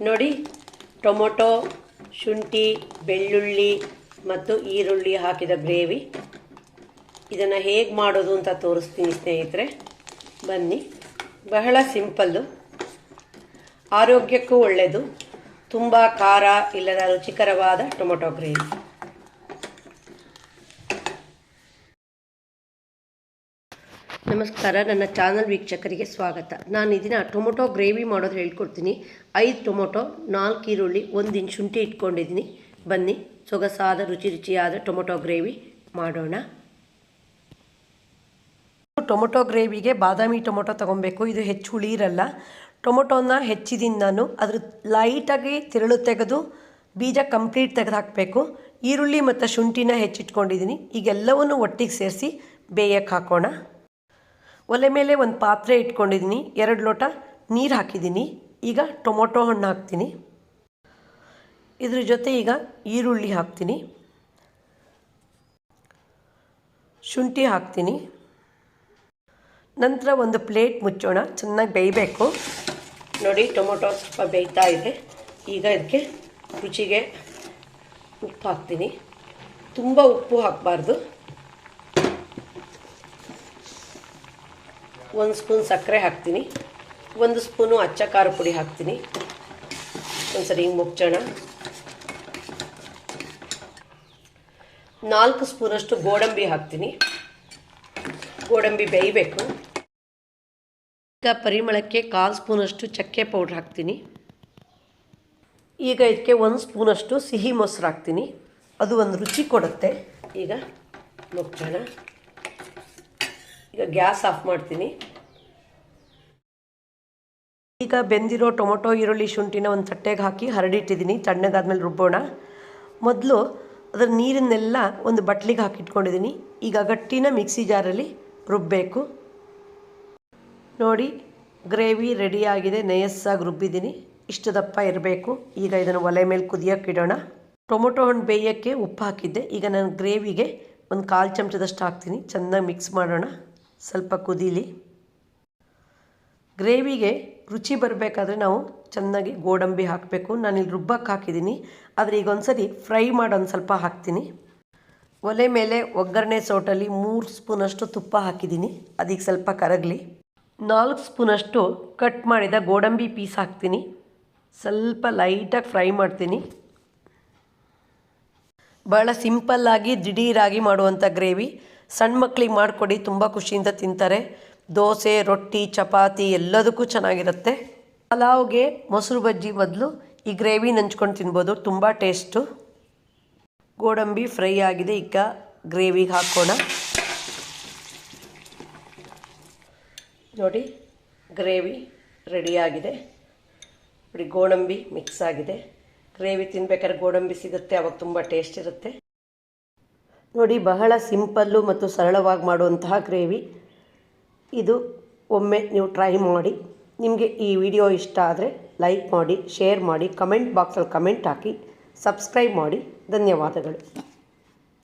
ನೋಡಿ, ಟೊಮೊಟೊ, ಶುಂಠಿ, ಬೆಳ್ಳುಳ್ಳಿ ಮತ್ತು ಈರುಳ್ಳಿ ಹಾಕಿದ ಗ್ರೇವಿ. ಇದನ್ನು ಹೇಗೆ ಮಾಡೋದು ಅಂತ ತೋರಿಸ್ತೀನಿ ಸ್ನೇಹಿತರೆ, ಬನ್ನಿ. ಬಹಳ ಸಿಂಪಲ್ಲು, ಆರೋಗ್ಯಕ್ಕೂ ಒಳ್ಳೆಯದು, ತುಂಬ ಖಾರ ಇಲ್ಲದ ರುಚಿಕರವಾದ ಟೊಮೊಟೊ ಗ್ರೇವಿ. ನಮಸ್ಕಾರ, ನನ್ನ ಚಾನಲ್ ವೀಕ್ಷಕರಿಗೆ ಸ್ವಾಗತ. ನಾನು ಇದನ್ನ ಟೊಮೊಟೊ ಗ್ರೇವಿ ಮಾಡೋದು ಹೇಳ್ಕೊಡ್ತೀನಿ. 5 ಟೊಮೊಟೊ, 4 ಈರುಳ್ಳಿ, 1 ಇಂಚ್ ಶುಂಠಿ ಇಟ್ಕೊಂಡಿದ್ದೀನಿ. ಬನ್ನಿ, ಸೊಗಸಾದ ರುಚಿಯಾದ ಟೊಮೊಟೊ ಗ್ರೇವಿ ಮಾಡೋಣ. ಟೊಮೊಟೊ ಗ್ರೇವಿಗೆ ಬಾದಾಮಿ ಟೊಮೊಟೊ ತೊಗೊಬೇಕು. ಇದು ಹೆಚ್ಚು ಹುಳಿ ಇರಲ್ಲ. ಟೊಮೊಟೊನ ಹೆಚ್ಚಿದ್ದೀನಿ ನಾನು. ಅದ್ರ ಲೈಟಾಗಿ ತಿರುಳು ತೆಗೆದು ಬೀಜ ಕಂಪ್ಲೀಟ್ ತೆಗೆದು ಹಾಕಬೇಕು. ಈರುಳ್ಳಿ ಮತ್ತು ಶುಂಠಿನ ಹೆಚ್ಚಿಟ್ಕೊಂಡಿದ್ದೀನಿ. ಈಗೆಲ್ಲವನ್ನು ಒಟ್ಟಿಗೆ ಸೇರಿಸಿ ಬೇಯಕ್ಕೆ ಹಾಕೋಣ. ಒಲೆ ಮೇಲೆ ಒಂದು ಪಾತ್ರೆ ಇಟ್ಕೊಂಡಿದ್ದೀನಿ. 2 ಲೋಟ ನೀರು ಹಾಕಿದ್ದೀನಿ. ಈಗ ಟೊಮೊಟೊ ಹಣ್ಣು ಹಾಕ್ತೀನಿ. ಇದ್ರ ಜೊತೆ ಈಗ ಈರುಳ್ಳಿ ಹಾಕ್ತೀನಿ, ಶುಂಠಿ ಹಾಕ್ತೀನಿ. ನಂತರ ಒಂದು ಪ್ಲೇಟ್ ಮುಚ್ಚೋಣ, ಚೆನ್ನಾಗಿ ಬೇಯಬೇಕು. ನೋಡಿ, ಟೊಮೊಟೊ ಸ್ವಲ್ಪ ಬೇಯ್ತಾ ಇದೆ. ಈಗ ಇದಕ್ಕೆ ರುಚಿಗೆ ಉಪ್ಪು ಹಾಕ್ತೀನಿ. ತುಂಬ ಉಪ್ಪು ಹಾಕಬಾರ್ದು. 1 ಸ್ಪೂನ್ ಸಕ್ಕರೆ ಹಾಕ್ತೀನಿ. 1 ಸ್ಪೂನು ಅಚ್ಚ ಖಾರ ಪುಡಿ ಹಾಕ್ತೀನಿ. ಒಂದ್ಸರಿ ಹಿಂಗೆ ಮುಚ್ಚೋಣ. 4 ಸ್ಪೂನಷ್ಟು ಗೋಡಂಬಿ ಹಾಕ್ತೀನಿ. ಗೋಡಂಬಿ ಬೇಯಬೇಕು. ಈಗ ಪರಿಮಳಕ್ಕೆ 1/4 ಸ್ಪೂನಷ್ಟು ಚಕ್ಕೆ ಪೌಡ್ರ್ ಹಾಕ್ತೀನಿ. ಈಗ ಇದಕ್ಕೆ 1 ಸ್ಪೂನಷ್ಟು ಸಿಹಿ ಮೊಸರು ಹಾಕ್ತೀನಿ. ಅದು ಒಂದು ರುಚಿ ಕೊಡುತ್ತೆ. ಈಗ ಮುಚ್ಚೋಣ. ಈಗ ಗ್ಯಾಸ್ ಆಫ್ ಮಾಡ್ತೀನಿ. ಈಗ ಬೆಂದಿರೋ ಟೊಮೊಟೊ, ಈರುಳ್ಳಿ, ಶುಂಠಿನ ಒಂದು ತಟ್ಟೆಗೆ ಹಾಕಿ ಹರಡಿಟ್ಟಿದ್ದೀನಿ. ತಣ್ಣಗಾದ್ಮೇಲೆ ರುಬ್ಬೋಣ. ಮೊದಲು ಅದರ ನೀರನ್ನೆಲ್ಲ ಒಂದು ಬಟ್ಲಿಗೆ ಹಾಕಿಟ್ಕೊಂಡಿದ್ದೀನಿ. ಈಗ ಗಟ್ಟಿನ ಮಿಕ್ಸಿ ಜಾರಲ್ಲಿ ರುಬ್ಬಬೇಕು. ನೋಡಿ, ಗ್ರೇವಿ ರೆಡಿಯಾಗಿದೆ. ನಯಸ್ಸಾಗಿ ರುಬ್ಬಿದ್ದೀನಿ. ಇಷ್ಟು ದಪ್ಪ ಇರಬೇಕು. ಈಗ ಇದನ್ನು ಒಲೆ ಮೇಲೆ ಕುದಿಯೋಕೆ ಇಡೋಣ. ಟೊಮೊಟೊ ಹಣ್ಣು ಬೇಯೋಕ್ಕೆ ಉಪ್ಪು ಹಾಕಿದ್ದೆ. ಈಗ ನಾನು ಗ್ರೇವಿಗೆ ಒಂದು 1/4 ಚಮಚದಷ್ಟು ಹಾಕ್ತೀನಿ. ಚೆನ್ನಾಗಿ ಮಿಕ್ಸ್ ಮಾಡೋಣ. ಸ್ವಲ್ಪ ಕುದೀಲಿ. ಗ್ರೇವಿಗೆ ರುಚಿ ಬರಬೇಕಾದ್ರೆ ನಾವು ಚೆನ್ನಾಗಿ ಗೋಡಂಬಿ ಹಾಕಬೇಕು. ನಾನಿಲ್ಲಿ ರುಬ್ಬಕ್ಕೆ ಹಾಕಿದ್ದೀನಿ, ಆದರೆ ಈಗ ಒಂದ್ಸರಿ ಫ್ರೈ ಮಾಡೋದು ಸ್ವಲ್ಪ ಹಾಕ್ತೀನಿ. ಒಲೆ ಮೇಲೆ ಒಗ್ಗರಣೆ ಸೌಟಲ್ಲಿ 3 ಸ್ಪೂನಷ್ಟು ತುಪ್ಪ ಹಾಕಿದ್ದೀನಿ. ಅದಕ್ಕೆ ಸ್ವಲ್ಪ ಕರಗಲಿ. 4 ಸ್ಪೂನಷ್ಟು ಕಟ್ ಮಾಡಿದ ಗೋಡಂಬಿ ಪೀಸ್ ಹಾಕ್ತೀನಿ. ಸ್ವಲ್ಪ ಲೈಟಾಗಿ ಫ್ರೈ ಮಾಡ್ತೀನಿ. ಭಾಳ ಸಿಂಪಲ್ಲಾಗಿ ದಿಢೀರಾಗಿ ಮಾಡುವಂಥ ಗ್ರೇವಿ. ಸಣ್ಣ ಮಕ್ಕಳಿಗೆ ಮಾಡಿಕೊಡಿ, ತುಂಬ ಖುಷಿಯಿಂದ ತಿಂತಾರೆ. ದೋಸೆ, ರೊಟ್ಟಿ, ಚಪಾತಿ ಎಲ್ಲದಕ್ಕೂ ಚೆನ್ನಾಗಿರುತ್ತೆ. ಪಲಾವ್ಗೆ ಮೊಸರು ಬಜ್ಜಿ ಬದಲು ಈ ಗ್ರೇವಿ ನಂಚ್ಕೊಂಡು ತಿನ್ಬೋದು. ತುಂಬ ಟೇಸ್ಟು. ಗೋಡಂಬಿ ಫ್ರೈ ಆಗಿದೆ. ಈಗ ಗ್ರೇವಿಗೆ ಹಾಕೋಣ. ನೋಡಿ, ಗ್ರೇವಿ ರೆಡಿಯಾಗಿದೆ. ನೋಡಿ, ಗೋಡಂಬಿ ಮಿಕ್ಸ್ ಆಗಿದೆ. ಗ್ರೇವಿ ತಿನ್ಬೇಕಾದ್ರೆ ಗೋಡಂಬಿ ಸಿಗುತ್ತೆ, ಅವಾಗ ತುಂಬ ಟೇಸ್ಟ್ ಇರುತ್ತೆ. ನೋಡಿ, ಬಹಳ ಸಿಂಪಲ್ಲು ಮತ್ತು ಸರಳವಾಗಿ ಮಾಡುವಂತಹ ಗ್ರೇವಿ ಇದು. ಒಮ್ಮೆ ನೀವು ಟ್ರೈ ಮಾಡಿ. ನಿಮಗೆ ಈ ವಿಡಿಯೋ ಇಷ್ಟ ಆದರೆ ಲೈಕ್ ಮಾಡಿ, ಶೇರ್ ಮಾಡಿ, ಕಮೆಂಟ್ ಬಾಕ್ಸಲ್ಲಿ ಕಮೆಂಟ್ ಹಾಕಿ, ಸಬ್ಸ್ಕ್ರೈಬ್ ಮಾಡಿ. ಧನ್ಯವಾದಗಳು.